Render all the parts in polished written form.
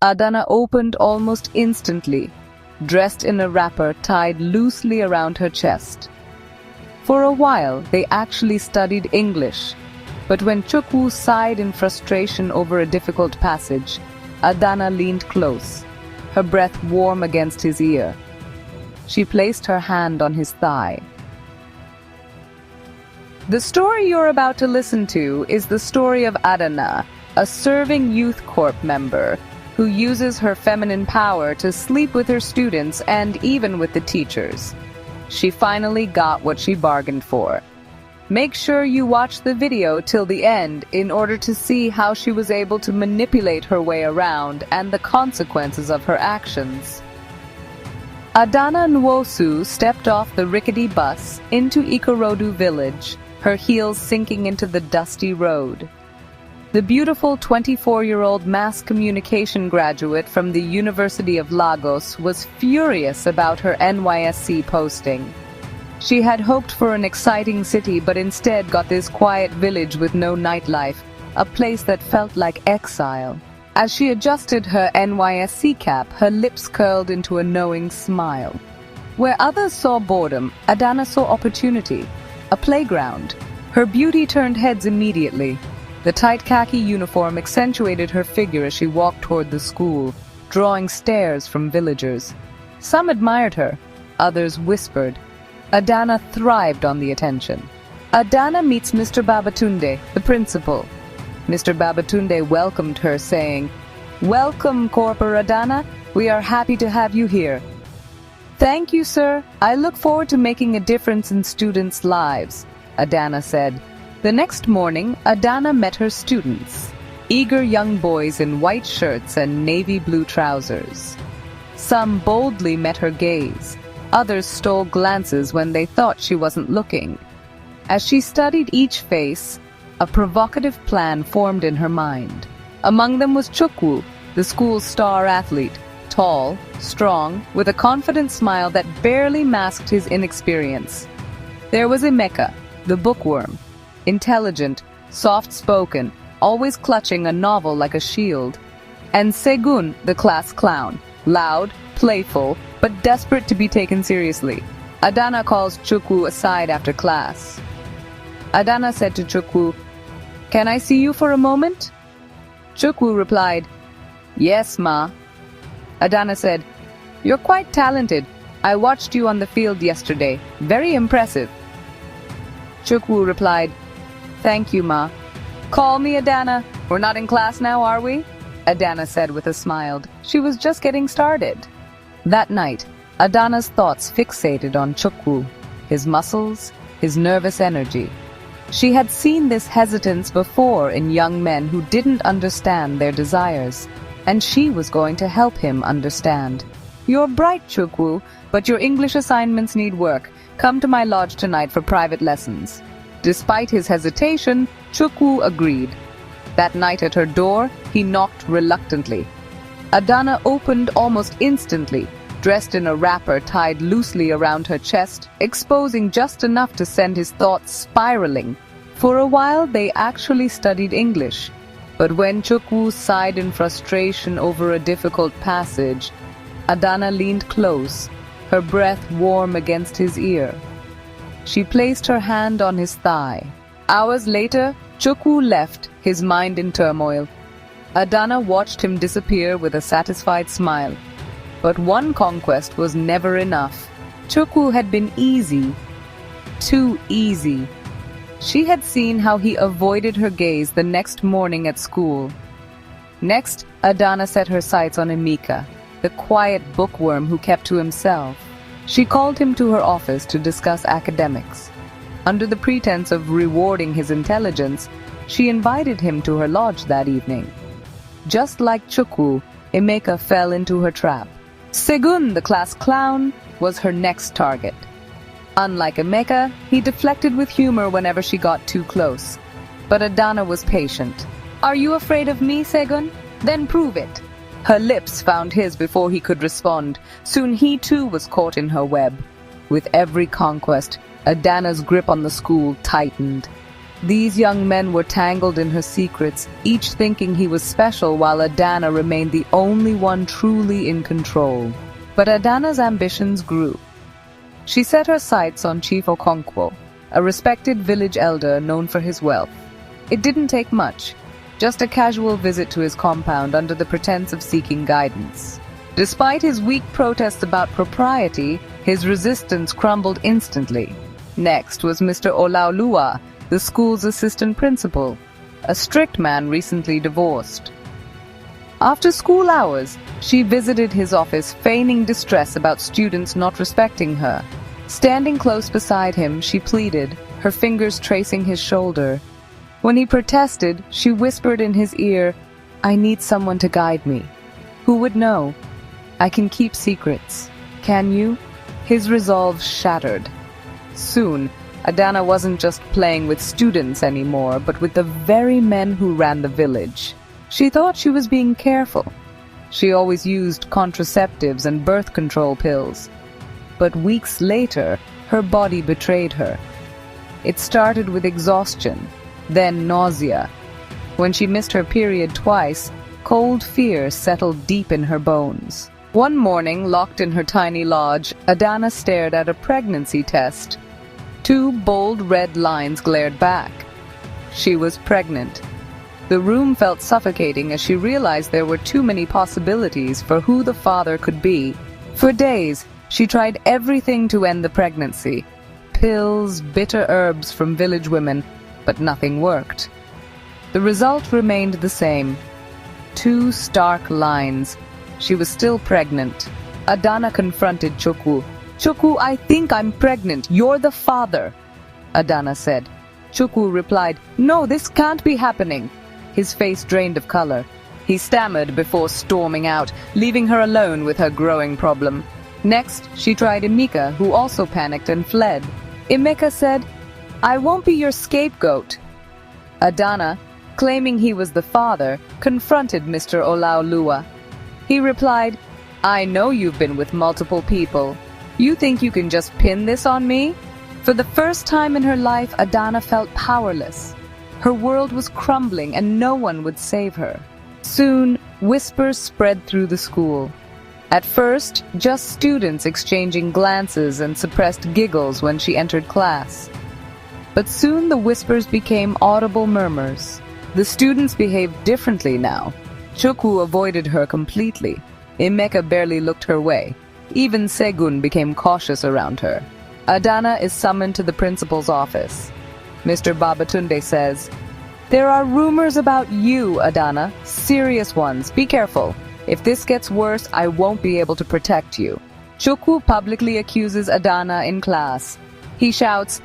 Adana opened almost instantly, dressed in a wrapper tied loosely around her chest. For a while, they actually studied English, but when Chukwu sighed in frustration over a difficult passage, Adana leaned close, her breath warm against his ear. She placed her hand on his thigh. The story you're about to listen to is the story of Adana, a serving youth corp member who uses her feminine power to sleep with her students and even with the teachers. She finally got what she bargained for. Make sure you watch the video till the end in order to see how she was able to manipulate her way around and the consequences of her actions. Adana Nwosu stepped off the rickety bus into Ikorodu village, her heels sinking into the dusty road. The beautiful 24-year-old mass communication graduate from the University of Lagos was furious about her NYSC posting. She had hoped for an exciting city but instead got this quiet village with no nightlife, a place that felt like exile. As she adjusted her NYSC cap, her lips curled into a knowing smile. Where others saw boredom, Adana saw opportunity, a playground. Her beauty turned heads immediately. The tight khaki uniform accentuated her figure as she walked toward the school, drawing stares from villagers. Some admired her, others whispered. Adana thrived on the attention. Adana meets Mr. Babatunde, the principal. Mr. Babatunde welcomed her, saying, "Welcome, Corp Adana. We are happy to have you here." "Thank you, sir. I look forward to making a difference in students' lives," Adana said. The next morning, Adana met her students, eager young boys in white shirts and navy blue trousers. Some boldly met her gaze. Others stole glances when they thought she wasn't looking. As she studied each face, a provocative plan formed in her mind. Among them was Chukwu, the school's star athlete, tall, strong, with a confident smile that barely masked his inexperience. There was Emeka, the bookworm, intelligent, soft-spoken, always clutching a novel like a shield. And Segun, the class clown, loud, playful, but desperate to be taken seriously. Adana calls Chukwu aside after class. Adana said to Chukwu, "Can I see you for a moment?" Chukwu replied, "Yes, ma." Adana said, "You're quite talented. I watched you on the field yesterday. Very impressive." Chukwu replied, "Thank you, ma." "Call me Adana. We're not in class now, are we?" Adana said with a smile. She was just getting started. That night, Adana's thoughts fixated on Chukwu, his muscles, his nervous energy. She had seen this hesitance before in young men who didn't understand their desires, and she was going to help him understand. "You're bright, Chukwu, but your English assignments need work. Come to my lodge tonight for private lessons." Despite his hesitation, Chukwu agreed. That night at her door, he knocked reluctantly. Adana opened almost instantly, dressed in a wrapper tied loosely around her chest, exposing just enough to send his thoughts spiraling. For a while, they actually studied English. But when Chukwu sighed in frustration over a difficult passage, Adana leaned close, her breath warm against his ear. She placed her hand on his thigh. Hours later, Chukwu left, his mind in turmoil. Adana watched him disappear with a satisfied smile. But one conquest was never enough. Chukwu had been easy. Too easy. She had seen how he avoided her gaze the next morning at school. Next, Adana set her sights on Emeka, the quiet bookworm who kept to himself. She called him to her office to discuss academics. Under the pretense of rewarding his intelligence, she invited him to her lodge that evening. Just like Chukwu, Emeka fell into her trap. Segun, the class clown, was her next target. Unlike Emeka, he deflected with humor whenever she got too close. But Adana was patient. "Are you afraid of me, Segun? Then prove it." Her lips found his before he could respond. Soon he too was caught in her web. With every conquest, Adana's grip on the school tightened. These young men were tangled in her secrets, each thinking he was special while Adana remained the only one truly in control. But Adana's ambitions grew. She set her sights on Chief Okonkwo, a respected village elder known for his wealth. It didn't take much, just a casual visit to his compound under the pretense of seeking guidance. Despite his weak protests about propriety, his resistance crumbled instantly. Next was Mr. Olaoluwa, the school's assistant principal, a strict man recently divorced. After school hours, she visited his office, feigning distress about students not respecting her. Standing close beside him, she pleaded, her fingers tracing his shoulder. When he protested, she whispered in his ear, "I need someone to guide me. Who would know? I can keep secrets. Can you?" His resolve shattered. Soon, Adana wasn't just playing with students anymore, but with the very men who ran the village. She thought she was being careful. She always used contraceptives and birth control pills. But weeks later, her body betrayed her. It started with exhaustion, then nausea. When she missed her period twice, cold fear settled deep in her bones. One morning, locked in her tiny lodge, Adana stared at a pregnancy test. 2 bold red lines glared back. She was pregnant. The room felt suffocating as she realized there were too many possibilities for who the father could be. For days, she tried everything to end the pregnancy. Pills, bitter herbs from village women, but nothing worked. The result remained the same. 2 stark lines. She was still pregnant. Adana confronted Chukwu. "Chukwu, I think I'm pregnant. You're the father," Adana said. Chukwu replied, "No, this can't be happening." His face drained of color. He stammered before storming out, leaving her alone with her growing problem. Next, she tried Emeka, who also panicked and fled. Emeka said, "I won't be your scapegoat." Adana, claiming he was the father, confronted Mr. Olaoluwa. He replied, "I know you've been with multiple people. You think you can just pin this on me?" For the first time in her life, Adana felt powerless. Her world was crumbling and no one would save her. Soon, whispers spread through the school. At first, just students exchanging glances and suppressed giggles when she entered class. But soon the whispers became audible murmurs. The students behaved differently now. Chukwu avoided her completely. Emeka barely looked her way. Even Segun became cautious around her. Adana is summoned to the principal's office. Mr. Babatunde says, "There are rumors about you, Adana. Serious ones. Be careful. If this gets worse, I won't be able to protect you." Chukwu publicly accuses Adana in class. He shouts,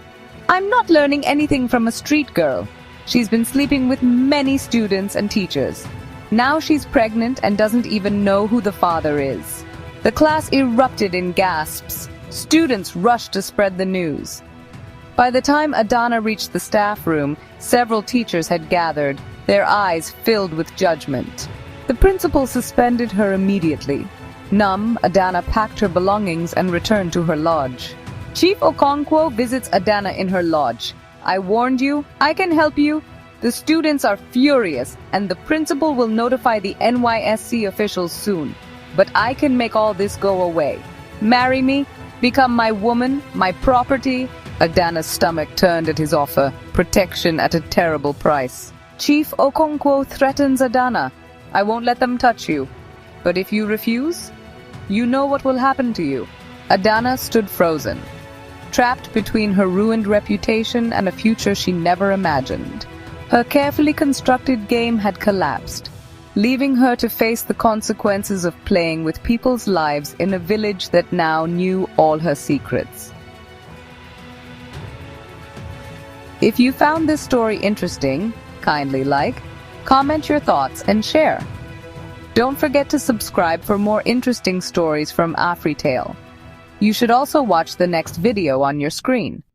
"I'm not learning anything from a street girl. She's been sleeping with many students and teachers. Now she's pregnant and doesn't even know who the father is." The class erupted in gasps. Students rushed to spread the news. By the time Adana reached the staff room, several teachers had gathered, their eyes filled with judgment. The principal suspended her immediately. Numb, Adana packed her belongings and returned to her lodge. Chief Okonkwo visits Adana in her lodge. "I warned you. I can help you. The students are furious, and the principal will notify the NYSC officials soon. But I can make all this go away. Marry me, become my woman, my property." Adana's stomach turned at his offer, protection at a terrible price. Chief Okonkwo threatens Adana. "I won't let them touch you. But if you refuse, you know what will happen to you." Adana stood frozen, trapped between her ruined reputation and a future she never imagined. Her carefully constructed game had collapsed, leaving her to face the consequences of playing with people's lives in a village that now knew all her secrets. If you found this story interesting, kindly like, comment your thoughts, and share. Don't forget to subscribe for more interesting stories from AfriTale. You should also watch the next video on your screen.